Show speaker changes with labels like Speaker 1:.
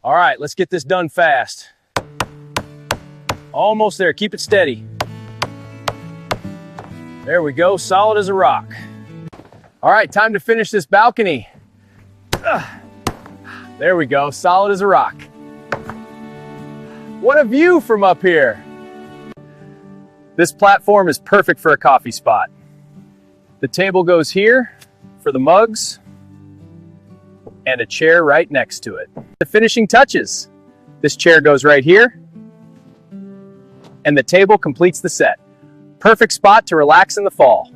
Speaker 1: All right, let's get this done fast. Almost there, keep it steady. There we go, solid as a rock. All right, time to finish this balcony. There we go, solid as a rock. What a view from up here. This platform is perfect for a coffee spot. The table goes here for the mugs and a chair right next to it. The finishing touches. This chair goes right here and the table completes the set. Perfect spot to relax in the fall.